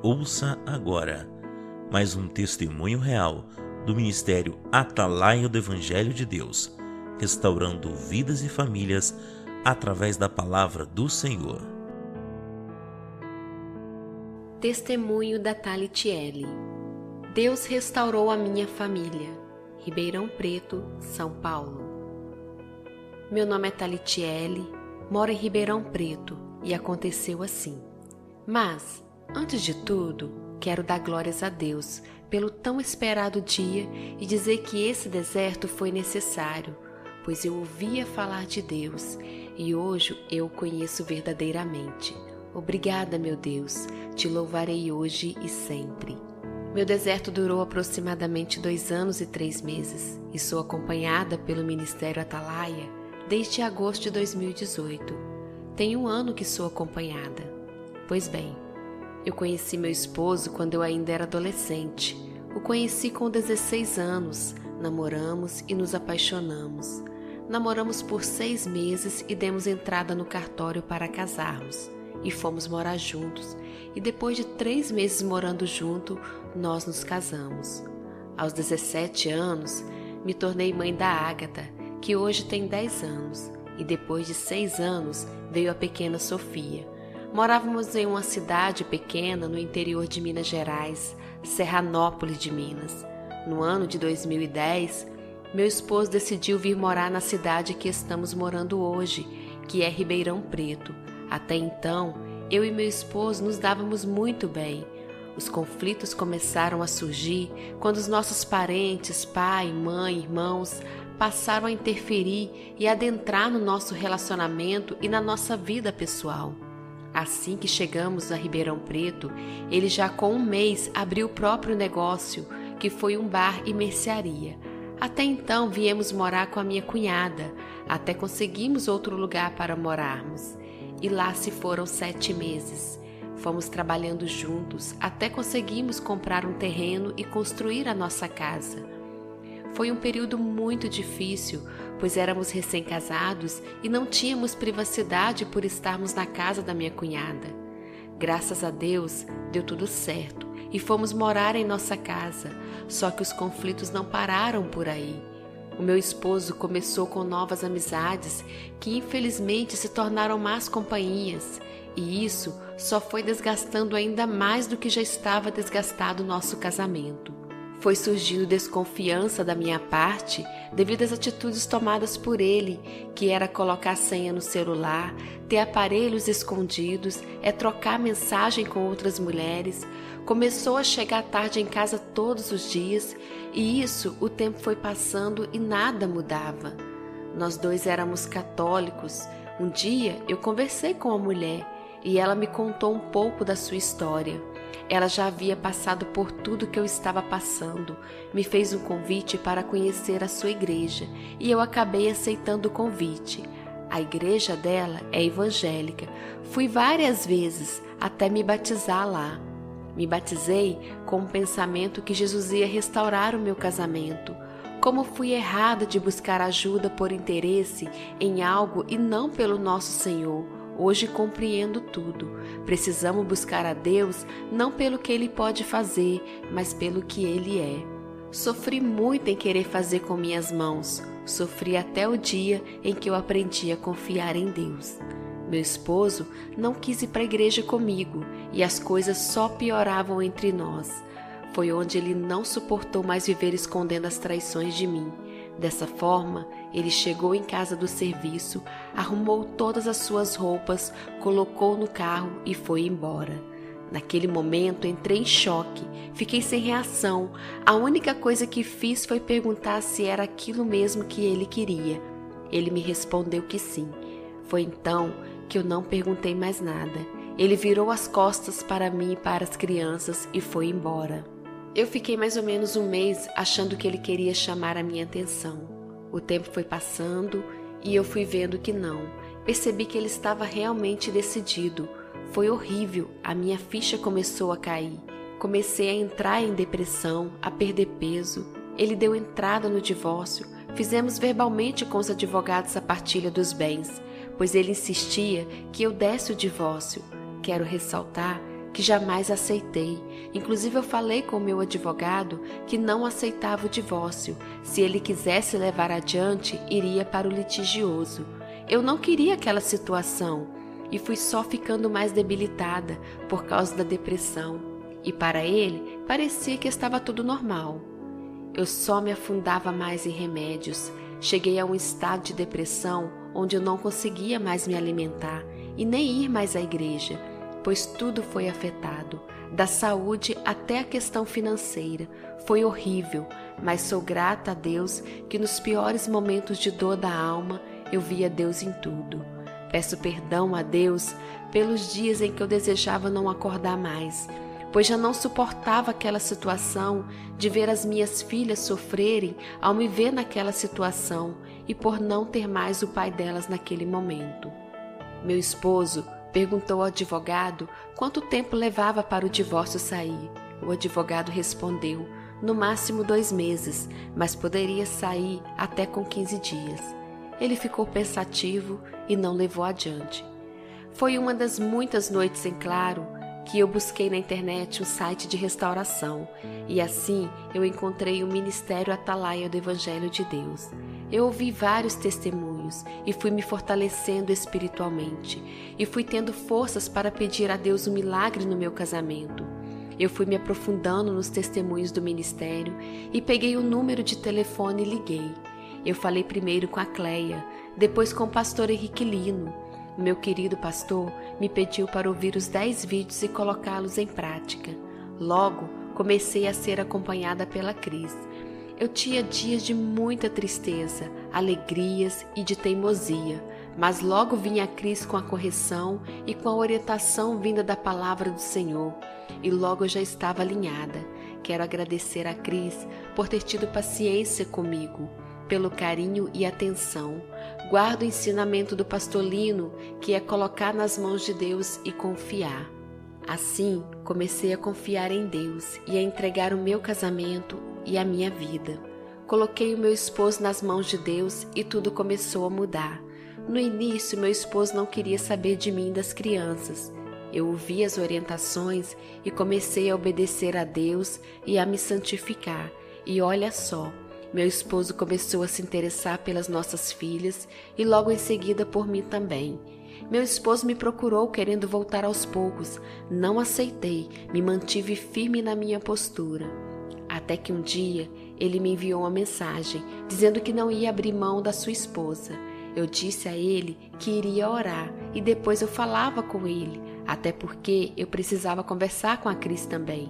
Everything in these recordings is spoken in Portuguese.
Ouça agora mais um testemunho real do Ministério Atalaia do Evangelho de Deus, restaurando vidas e famílias através da palavra do Senhor. Testemunho da Talitiele. Deus restaurou a minha família. Ribeirão Preto, São Paulo. Meu nome é Talitiele, moro em Ribeirão Preto e aconteceu assim. Mas, antes de tudo, quero dar glórias a Deus pelo tão esperado dia e dizer que esse deserto foi necessário, pois eu ouvia falar de Deus e hoje eu o conheço verdadeiramente. Obrigada, meu Deus, te louvarei hoje e sempre. Meu deserto durou aproximadamente 2 anos e 3 meses e sou acompanhada pelo Ministério Atalaia desde agosto de 2018. Tem 1 ano que sou acompanhada. Pois bem, eu conheci meu esposo quando eu ainda era adolescente. O conheci com 16 anos, namoramos e nos apaixonamos. Namoramos por 6 meses e demos entrada no cartório para casarmos. E fomos morar juntos, e depois de 3 meses morando junto, nós nos casamos. Aos 17 anos, me tornei mãe da Ágata, que hoje tem 10 anos, e depois de 6 anos veio a pequena Sofia. Morávamos em uma cidade pequena no interior de Minas Gerais, Serranópolis de Minas. No ano de 2010, meu esposo decidiu vir morar na cidade que estamos morando hoje, que é Ribeirão Preto. Até então, eu e meu esposo nos dávamos muito bem. Os conflitos começaram a surgir quando os nossos parentes, pai, mãe, irmãos, passaram a interferir e adentrar no nosso relacionamento e na nossa vida pessoal. Assim que chegamos a Ribeirão Preto, ele já com 1 mês abriu o próprio negócio, que foi um bar e mercearia. Até então viemos morar com a minha cunhada, até conseguimos outro lugar para morarmos. E lá se foram 7 meses. Fomos trabalhando juntos até conseguimos comprar um terreno e construir a nossa casa. Foi um período muito difícil, pois éramos recém-casados e não tínhamos privacidade por estarmos na casa da minha cunhada. Graças a Deus, deu tudo certo e fomos morar em nossa casa, só que os conflitos não pararam por aí. O meu esposo começou com novas amizades que infelizmente se tornaram más companhias, e isso só foi desgastando ainda mais do que já estava desgastado o nosso casamento. Foi surgindo desconfiança da minha parte devido às atitudes tomadas por ele, que era colocar senha no celular, ter aparelhos escondidos, trocar mensagem com outras mulheres. Começou a chegar tarde em casa todos os dias e isso o tempo foi passando e nada mudava. Nós 2 éramos católicos. Um dia eu conversei com a mulher e ela me contou um pouco da sua história. Ela já havia passado por tudo que eu estava passando, me fez um convite para conhecer a sua igreja e eu acabei aceitando o convite. A igreja dela é evangélica. Fui várias vezes até me batizar lá. Me batizei com o pensamento que Jesus ia restaurar o meu casamento. Como fui errada de buscar ajuda por interesse em algo e não pelo nosso Senhor. Hoje compreendo tudo. Precisamos buscar a Deus não pelo que Ele pode fazer, mas pelo que Ele é. Sofri muito em querer fazer com minhas mãos. Sofri até o dia em que eu aprendi a confiar em Deus. Meu esposo não quis ir para a igreja comigo e as coisas só pioravam entre nós. Foi onde ele não suportou mais viver escondendo as traições de mim. Dessa forma, ele chegou em casa do serviço, arrumou todas as suas roupas, colocou no carro e foi embora. Naquele momento entrei em choque, fiquei sem reação. A única coisa que fiz foi perguntar se era aquilo mesmo que ele queria. Ele me respondeu que sim. Foi então que eu não perguntei mais nada. Ele virou as costas para mim e para as crianças e foi embora. Eu fiquei mais ou menos 1 mês achando que ele queria chamar a minha atenção. O tempo foi passando e eu fui vendo que não. Percebi que ele estava realmente decidido. Foi horrível, a minha ficha começou a cair. Comecei a entrar em depressão, a perder peso. Ele deu entrada no divórcio. Fizemos verbalmente com os advogados a partilha dos bens, pois ele insistia que eu desse o divórcio. Quero ressaltar que jamais aceitei. Inclusive eu falei com o meu advogado que não aceitava o divórcio. Se ele quisesse levar adiante, iria para o litigioso. Eu não queria aquela situação e fui só ficando mais debilitada por causa da depressão. E para ele, parecia que estava tudo normal. Eu só me afundava mais em remédios. Cheguei a um estado de depressão onde eu não conseguia mais me alimentar e nem ir mais à igreja, pois tudo foi afetado, da saúde até a questão financeira. Foi horrível, mas sou grata a Deus que nos piores momentos de dor da alma eu via Deus em tudo. Peço perdão a Deus pelos dias em que eu desejava não acordar mais, pois já não suportava aquela situação de ver as minhas filhas sofrerem ao me ver naquela situação e por não ter mais o pai delas naquele momento. Meu esposo perguntou ao advogado quanto tempo levava para o divórcio sair. O advogado respondeu, no máximo 2 meses, mas poderia sair até com 15 dias. Ele ficou pensativo e não levou adiante. Foi uma das muitas noites em claro que eu busquei na internet um site de restauração e assim eu encontrei o Ministério Atalaia do Evangelho de Deus. Eu ouvi vários testemunhos e fui me fortalecendo espiritualmente e fui tendo forças para pedir a Deus um milagre no meu casamento. Eu fui me aprofundando nos testemunhos do ministério e peguei o número de telefone e liguei. Eu falei primeiro com a Cleia, depois com o pastor Henrique Lino. O meu querido pastor me pediu para ouvir os 10 vídeos e colocá-los em prática. Logo, comecei a ser acompanhada pela Cris. Eu tinha dias de muita tristeza, alegrias e de teimosia, mas logo vinha a Cris com a correção e com a orientação vinda da palavra do Senhor, e logo eu já estava alinhada. Quero agradecer a Cris por ter tido paciência comigo, pelo carinho e atenção. Guardo o ensinamento do pastor Lino, que é colocar nas mãos de Deus e confiar. Assim, comecei a confiar em Deus e a entregar o meu casamento e a minha vida. Coloquei o meu esposo nas mãos de Deus e tudo começou a mudar. No início, meu esposo não queria saber de mim e das crianças. Eu ouvi as orientações e comecei a obedecer a Deus e a me santificar. E olha só, meu esposo começou a se interessar pelas nossas filhas e logo em seguida por mim também. Meu esposo me procurou querendo voltar aos poucos. Não aceitei, me mantive firme na minha postura. Até que um dia ele me enviou uma mensagem dizendo que não ia abrir mão da sua esposa. Eu disse a ele que iria orar e depois eu falava com ele, até porque eu precisava conversar com a Cris também.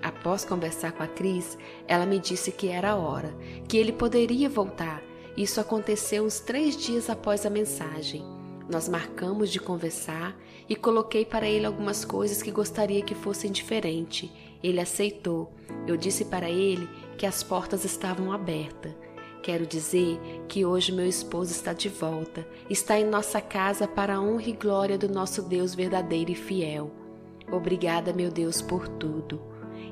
Após conversar com a Cris, ela me disse que era a hora, que ele poderia voltar. Isso aconteceu uns 3 dias após a mensagem. Nós marcamos de conversar e coloquei para ele algumas coisas que gostaria que fossem diferentes. Ele aceitou. Eu disse para ele que as portas estavam abertas. Quero dizer que hoje meu esposo está de volta, está em nossa casa para a honra e glória do nosso Deus verdadeiro e fiel. Obrigada, meu Deus, por tudo.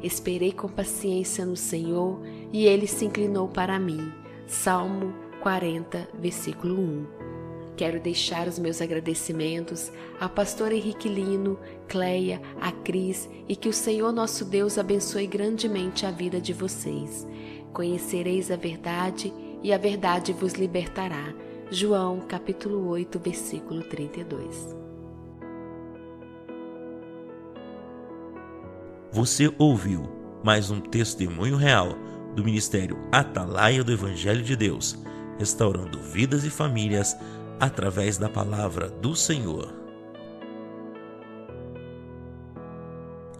Esperei com paciência no Senhor e Ele se inclinou para mim. Salmo 40, versículo 1. Quero deixar os meus agradecimentos ao pastor Henrique Lino, Cleia, a Cris e que o Senhor nosso Deus abençoe grandemente a vida de vocês. Conhecereis a verdade e a verdade vos libertará. João capítulo 8, versículo 32. Você ouviu mais um testemunho real do Ministério Atalaia do Evangelho de Deus, restaurando vidas e famílias através da palavra do Senhor.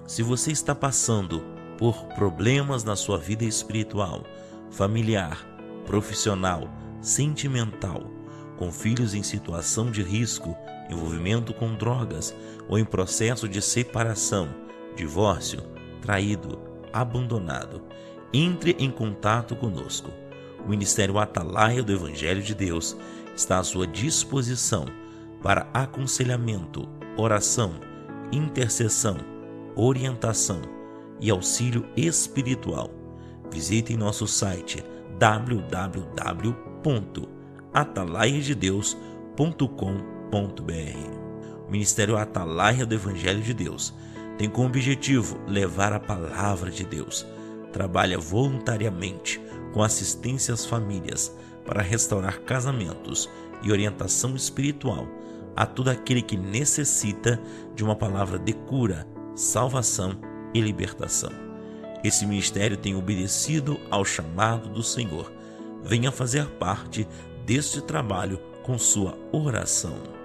Se você está passando por problemas na sua vida espiritual, familiar, profissional, sentimental, com filhos em situação de risco, envolvimento com drogas ou em processo de separação, divórcio, traído, abandonado, entre em contato conosco. O Ministério Atalaia do Evangelho de Deus está à sua disposição para aconselhamento, oração, intercessão, orientação e auxílio espiritual. Visitem nosso site www.atalaiadedeus.com.br. O Ministério Atalaia do Evangelho de Deus tem como objetivo levar a palavra de Deus. Trabalha voluntariamente com assistência às famílias para restaurar casamentos e orientação espiritual a todo aquele que necessita de uma palavra de cura, salvação e libertação. Esse ministério tem obedecido ao chamado do Senhor. Venha fazer parte deste trabalho com sua oração.